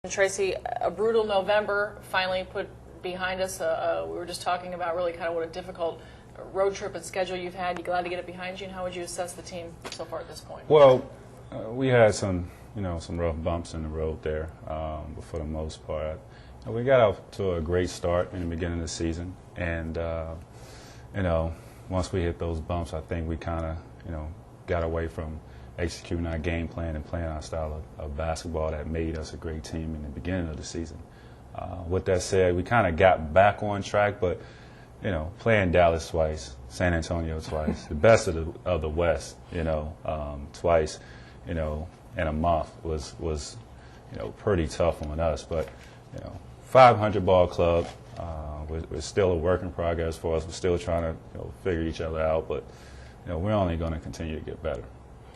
Tracy, a brutal November finally put behind us. We were just talking about really kind of what a difficult road trip and schedule you've had. You glad to get it behind you, and how would you assess the team so far at this point? Well, we had some rough bumps in the road there, but for the most part, we got off to a great start in the beginning of the season, and once we hit those bumps, I think we kind of got away from executing our game plan and playing our style of basketball that made us a great team in the beginning of the season. With that said, we kind of got back on track, but playing Dallas twice, San Antonio twice, the best of the West, twice, in a month was pretty tough on us. But 500 ball club, we're still a work in progress for us. We're still trying to figure each other out, but we're only going to continue to get better.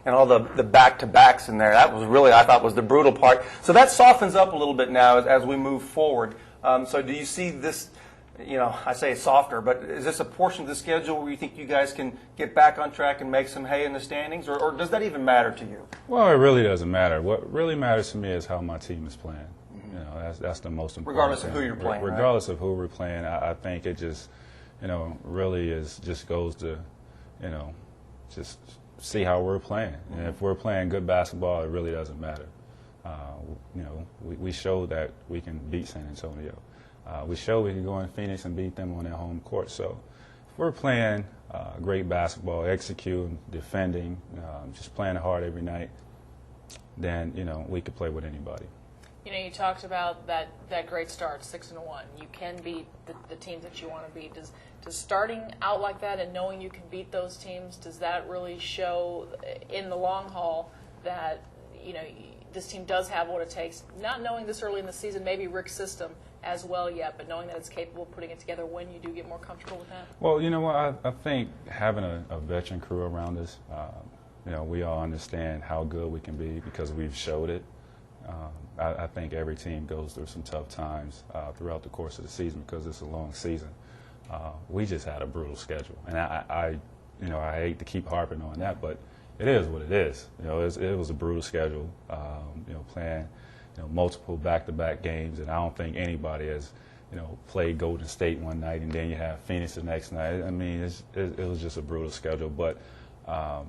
And all the back-to-backs in there, that was really, I thought, was the brutal part. So that softens up a little bit now as we move forward. So do you see this, I say softer, but is this a portion of the schedule where you think you guys can get back on track and make some hay in the standings, or does that even matter to you? Well, it really doesn't matter. What really matters to me is how my team is playing. That's the most important regardless thing. Of who you're playing, regardless right? of who we're playing, I think it just, really just goes to, just see how we're playing. And if we're playing good basketball, it really doesn't matter. We showed that we can beat San Antonio. We showed we can go in Phoenix and beat them on their home court. So if we're playing great basketball, executing, defending, just playing hard every night, then we could play with anybody. You talked about that great start, 6-1. You can beat the teams that you want to beat. Does starting out like that and knowing you can beat those teams, does that really show in the long haul that this team does have what it takes? Not knowing this early in the season, maybe Rick's system as well yet, but knowing that it's capable of putting it together when you do get more comfortable with that. Well, you know what? I think having a veteran crew around us, we all understand how good we can be because we've showed it. I think every team goes through some tough times throughout the course of the season because it's a long season. We just had a brutal schedule, and I hate to keep harping on that, but it is what it is. It was a brutal schedule. Playing multiple back-to-back games, and I don't think anybody has played Golden State one night and then you have Phoenix the next night. I mean, it was just a brutal schedule, but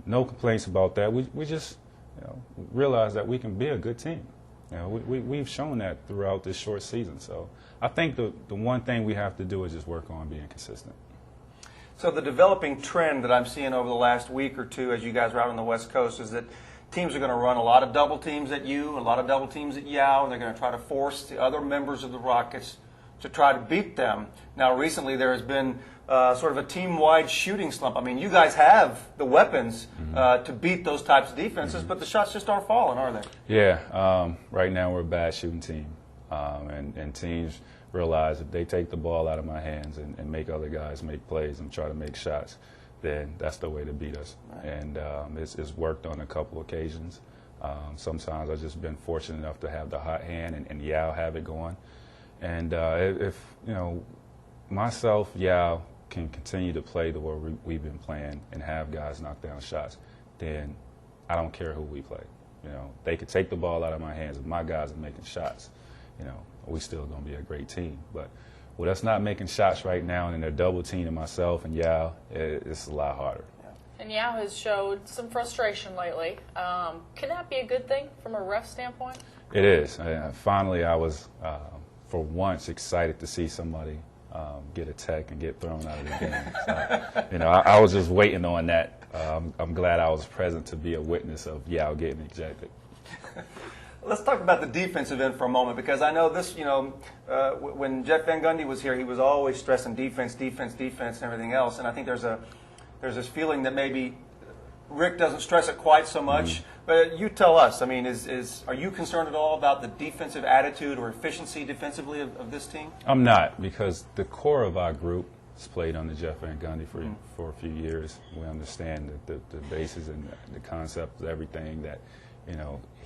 no complaints about that. We just realize that we can be a good team. We've shown that throughout this short season. So I think the one thing we have to do is just work on being consistent. So the developing trend that I'm seeing over the last week or two as you guys are out on the West Coast is that teams are going to run a lot of double teams at you, a lot of double teams at Yao, and they're going to try to force the other members of the Rockets to try to beat them. Now, recently there has been sort of a team-wide shooting slump. I mean, you guys have the weapons to beat those types of defenses, but the shots just aren't falling, are they? Yeah. Right now we're a bad shooting team, and teams realize if they take the ball out of my hands and make other guys make plays and try to make shots, then that's the way to beat us. Right. And it's worked on a couple occasions. Sometimes I've just been fortunate enough to have the hot hand and Yao have it going. And if myself, Yao, can continue to play the way we've been playing and have guys knock down shots, then I don't care who we play. They could take the ball out of my hands. If my guys are making shots, we still going to be a great team. But with us not making shots right now and they're double teaming myself and Yao, it's a lot harder. And Yao has showed some frustration lately. Can that be a good thing from a ref standpoint? It is. Finally, I was, for once, excited to see somebody get a tech and get thrown out of the game. So, I was just waiting on that. I'm glad I was present to be a witness of Yao getting ejected. Let's talk about the defensive end for a moment, because I know this, when Jeff Van Gundy was here, he was always stressing defense, defense, defense, and everything else. And I think there's this feeling that maybe Rick doesn't stress it quite so much. But you tell us, I mean, are you concerned at all about the defensive attitude or efficiency defensively of this team? I'm not, because the core of our group has played under Jeff Van Gundy for a few years. We understand the basis and the concept of everything that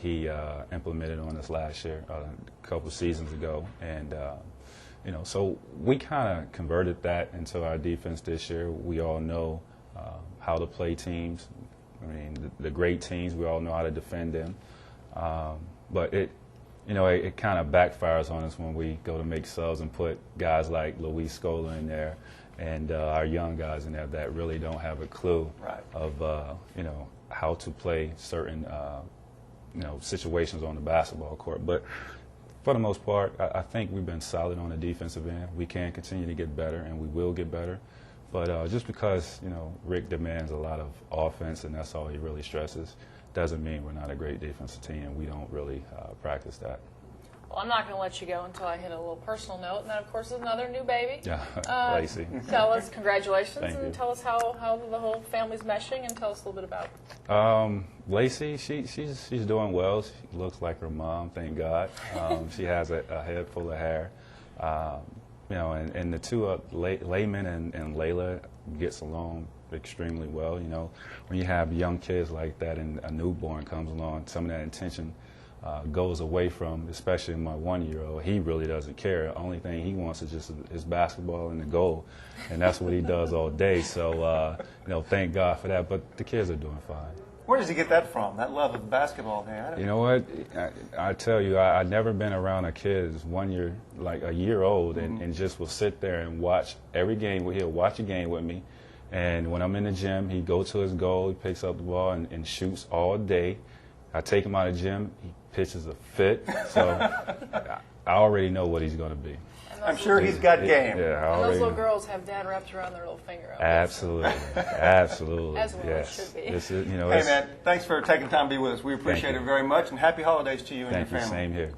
he implemented on us last year, a couple seasons ago, and so we kind of converted that into our defense this year. We all know how to play teams. I mean, the great teams, we all know how to defend them. But it kind of backfires on us when we go to make subs and put guys like Luis Scola in there and our young guys in there that really don't have a clue of, how to play certain, situations on the basketball court. But for the most part, I think we've been solid on the defensive end. We can continue to get better, and we will get better. But just because, Rick demands a lot of offense, and that's all he really stresses, doesn't mean we're not a great defensive team. We don't really practice that. Well, I'm not going to let you go until I hit a little personal note, and that, of course, is another new baby. Yeah, Lacey. Tell us, congratulations, Thank you. Tell us how the whole family's meshing, and tell us a little bit about it. Lacey, she's doing well. She looks like her mom, thank God. She has a head full of hair. And the two, Layman and Layla, gets along extremely well. When you have young kids like that and a newborn comes along, some of that intention goes away from, especially my 1-year-old. He really doesn't care. The only thing he wants is just his basketball and the goal, and that's what he does all day. So, thank God for that. But the kids are doing fine. Where does he get that from, that love of basketball, man? You know what? I tell you, I've never been around a kid who's 1 year, like a year old, and just will sit there and watch every game. He'll watch a game with me. And when I'm in the gym, he goes to his goal, he picks up the ball and shoots all day. I take him out of the gym, he pitches a fit. So I already know what he's going to be. I'm sure he's got game. Yeah, and those little girls have dad wrapped around their little finger. Absolutely. Absolutely. As well yes. it should be. This is, Hey, man, thanks for taking time to be with us. We appreciate it very much, and happy holidays to you and your family. Thank you. Same here.